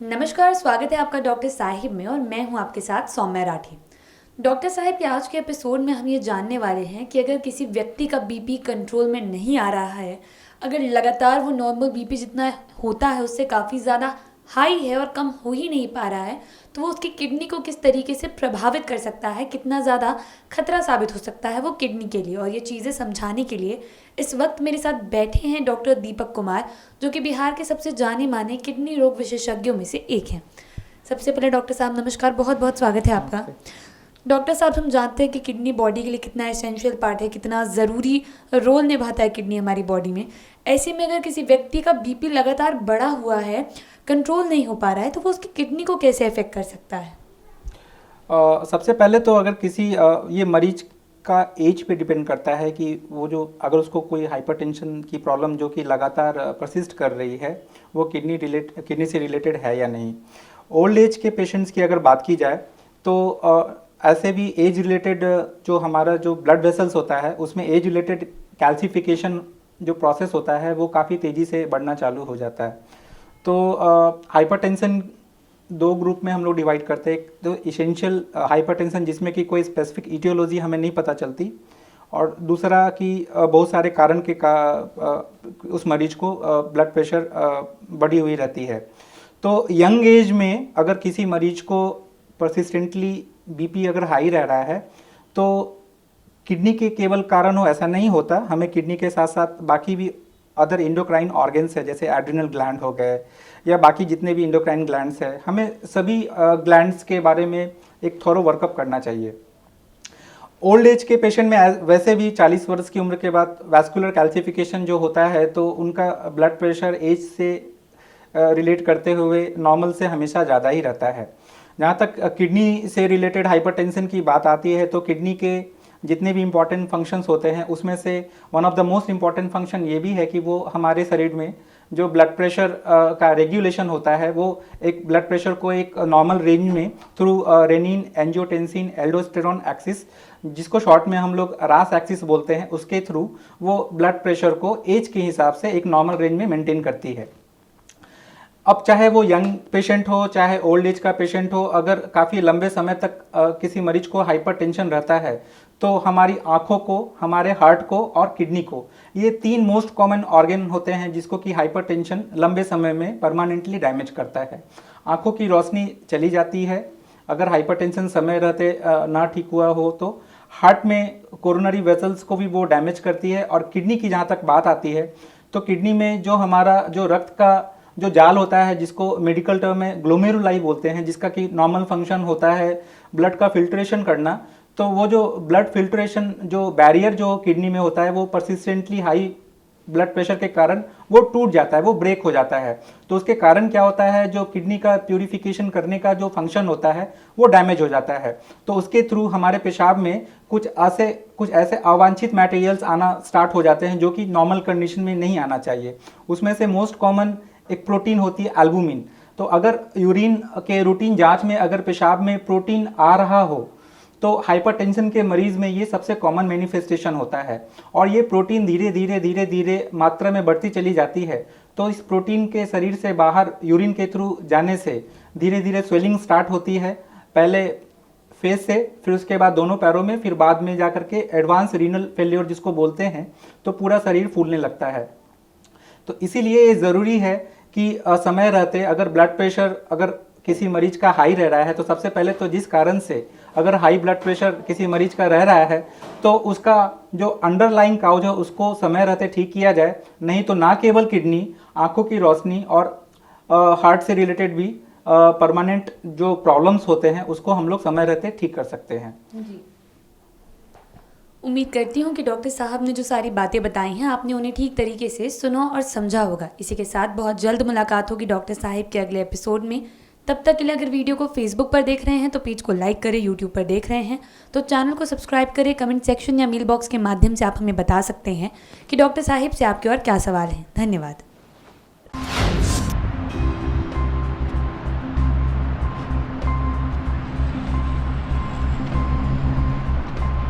नमस्कार, स्वागत है आपका डॉक्टर साहिब में और मैं हूं आपके साथ सौम्या राठी। डॉक्टर साहिब के आज के एपिसोड में हम ये जानने वाले हैं कि अगर किसी व्यक्ति का बीपी कंट्रोल में नहीं आ रहा है, अगर लगातार वो नॉर्मल बीपी जितना होता है उससे काफ़ी ज़्यादा हाई है और कम हो ही नहीं पा रहा है, तो वो उसकी किडनी को किस तरीके से प्रभावित कर सकता है, कितना ज़्यादा खतरा साबित हो सकता है वो किडनी के लिए। और ये चीज़ें समझाने के लिए इस वक्त मेरे साथ बैठे हैं डॉक्टर दीपक कुमार, जो कि बिहार के सबसे जाने माने किडनी रोग विशेषज्ञों में से एक हैं। सबसे पहले डॉक्टर साहब नमस्कार, बहुत बहुत स्वागत है आपका। डॉक्टर साहब, हम जानते हैं कि किडनी बॉडी के लिए कितना एसेंशियल पार्ट है, कितना ज़रूरी रोल निभाता है किडनी हमारी बॉडी में। ऐसे में अगर किसी व्यक्ति का बीपी लगातार बढ़ा हुआ है, कंट्रोल नहीं हो पा रहा है, तो वो उसकी किडनी को कैसे अफेक्ट कर सकता है? सबसे पहले तो अगर किसी ये मरीज का एज पे डिपेंड करता है कि वो जो अगर उसको कोई हाइपरटेंशन की प्रॉब्लम जो कि लगातार परसिस्ट कर रही है वो किडनी से रिलेटेड है या नहीं। ओल्ड एज के पेशेंट्स की अगर बात की जाए तो ऐसे भी एज रिलेटेड जो हमारा जो ब्लड वेसल्स होता है उसमें एज रिलेटेड कैल्सिफिकेशन जो प्रोसेस होता है वो काफ़ी तेज़ी से बढ़ना चालू हो जाता है। तो हाइपरटेंशन दो ग्रुप में हम लोग डिवाइड करते हैं। एक तो इसेंशियल हाइपरटेंशन जिसमें कि कोई स्पेसिफिक इटियोलॉजी हमें नहीं पता चलती, और दूसरा कि बहुत सारे कारण के उस मरीज को ब्लड प्रेशर बढ़ी हुई रहती है। तो यंग एज में अगर किसी मरीज को परसिस्टेंटली बीपी अगर हाई रह रहा है तो किडनी के केवल कारण हो ऐसा नहीं होता, हमें किडनी के साथ साथ बाकी भी अदर इंडोक्राइन ऑर्गन्स है जैसे एड्रिनल ग्लैंड हो गए या बाकी जितने भी इंडोक्राइन ग्लैंड्स है, हमें सभी ग्लैंड्स के बारे में एक थोरो वर्कअप करना चाहिए। ओल्ड एज के पेशेंट में वैसे भी 40 वर्ष की उम्र के बाद वैस्कुलर कैल्सिफिकेशन जो होता है तो उनका ब्लड प्रेशर एज से रिलेट करते हुए नॉर्मल से हमेशा ज़्यादा ही रहता है। जहाँ तक किडनी से रिलेटेड हाइपरटेंशन की बात आती है तो किडनी के जितने भी इम्पॉर्टेंट फंक्शंस होते हैं उसमें से one of the most important function ये भी है कि वो हमारे शरीर में जो ब्लड प्रेशर का रेगुलेशन होता है वो एक ब्लड प्रेशर को एक नॉर्मल रेंज में through renin angiotensin aldosterone axis, जिसको शॉर्ट में हम लोग रास एक्सिस बोलते हैं, उसके थ्रू वो ब्लड प्रेशर को एज के हिसाब से एक नॉर्मल रेंज में मेंटेन करती है। अब चाहे वो यंग पेशेंट हो चाहे ओल्ड एज का पेशेंट हो, अगर काफ़ी लंबे समय तक किसी मरीज को हाइपरटेंशन रहता है तो हमारी आँखों को, हमारे हार्ट को और किडनी को, ये तीन मोस्ट कॉमन ऑर्गन होते हैं जिसको कि हाइपरटेंशन लंबे समय में परमानेंटली डैमेज करता है। आँखों की रोशनी चली जाती है अगर हाइपरटेंशन समय रहते ना ठीक हुआ हो तो। हार्ट में कोरोनरी वेसल्स को भी वो डैमेज करती है। और किडनी की जहाँ तक बात आती है तो किडनी में जो हमारा जो रक्त का जो जाल होता है जिसको मेडिकल टर्म में ग्लोमेरुलाई बोलते हैं, जिसका कि नॉर्मल फंक्शन होता है ब्लड का फिल्ट्रेशन करना, तो वो जो ब्लड फिल्ट्रेशन जो बैरियर जो किडनी में होता है वो परसिस्टेंटली हाई ब्लड प्रेशर के कारण वो टूट जाता है, वो ब्रेक हो जाता है। तो उसके कारण क्या होता है, जो किडनी का प्यूरिफिकेशन करने का जो फंक्शन होता है वो डैमेज हो जाता है। तो उसके थ्रू हमारे पेशाब में कुछ ऐसे अवांछित मटेरियल्स आना स्टार्ट हो जाते हैं जो कि नॉर्मल कंडीशन में नहीं आना चाहिए। उसमें से मोस्ट कॉमन एक प्रोटीन होती है एल्बुमिन। तो अगर यूरिन के रूटीन जांच में अगर पेशाब में प्रोटीन आ रहा हो तो हाइपरटेंशन के मरीज में ये सबसे कॉमन मैनिफेस्टेशन होता है। और ये प्रोटीन धीरे धीरे मात्रा में बढ़ती चली जाती है। तो इस प्रोटीन के शरीर से बाहर यूरिन के थ्रू जाने से धीरे धीरे स्वेलिंग स्टार्ट होती है, पहले फेस से, फिर उसके बाद दोनों पैरों में, फिर बाद में जाकर के एडवांस रीनल फेल्योर जिसको बोलते हैं, तो पूरा शरीर फूलने लगता है। तो इसीलिए ये ज़रूरी है कि समय रहते अगर ब्लड प्रेशर अगर किसी मरीज का हाई रह रहा है तो सबसे पहले तो जिस कारण से अगर हाई ब्लड प्रेशर किसी मरीज का रह रहा है तो उसका जो अंडरलाइंग काउज है उसको समय रहते ठीक किया जाए। नहीं तो ना केवल किडनी, आंखों की रोशनी और हार्ट से रिलेटेड भी परमानेंट जो प्रॉब्लम्स होते हैं उसको हम लोग समय रहते ठीक कर सकते हैं। जी, उम्मीद करती हूँ कि डॉक्टर साहब ने जो सारी बातें बताई हैं आपने उन्हें ठीक तरीके से सुना और समझा होगा। इसी के साथ बहुत जल्द मुलाकात होगी डॉक्टर साहब के अगले एपिसोड में। तब तक के लिए अगर वीडियो को फेसबुक पर देख रहे हैं तो पेज को लाइक करें, यूट्यूब पर देख रहे हैं तो चैनल को सब्सक्राइब करें। कमेंट सेक्शन या मेल बॉक्स के माध्यम से आप हमें बता सकते हैं कि डॉक्टर साहब से आपके और क्या सवाल हैं। धन्यवाद।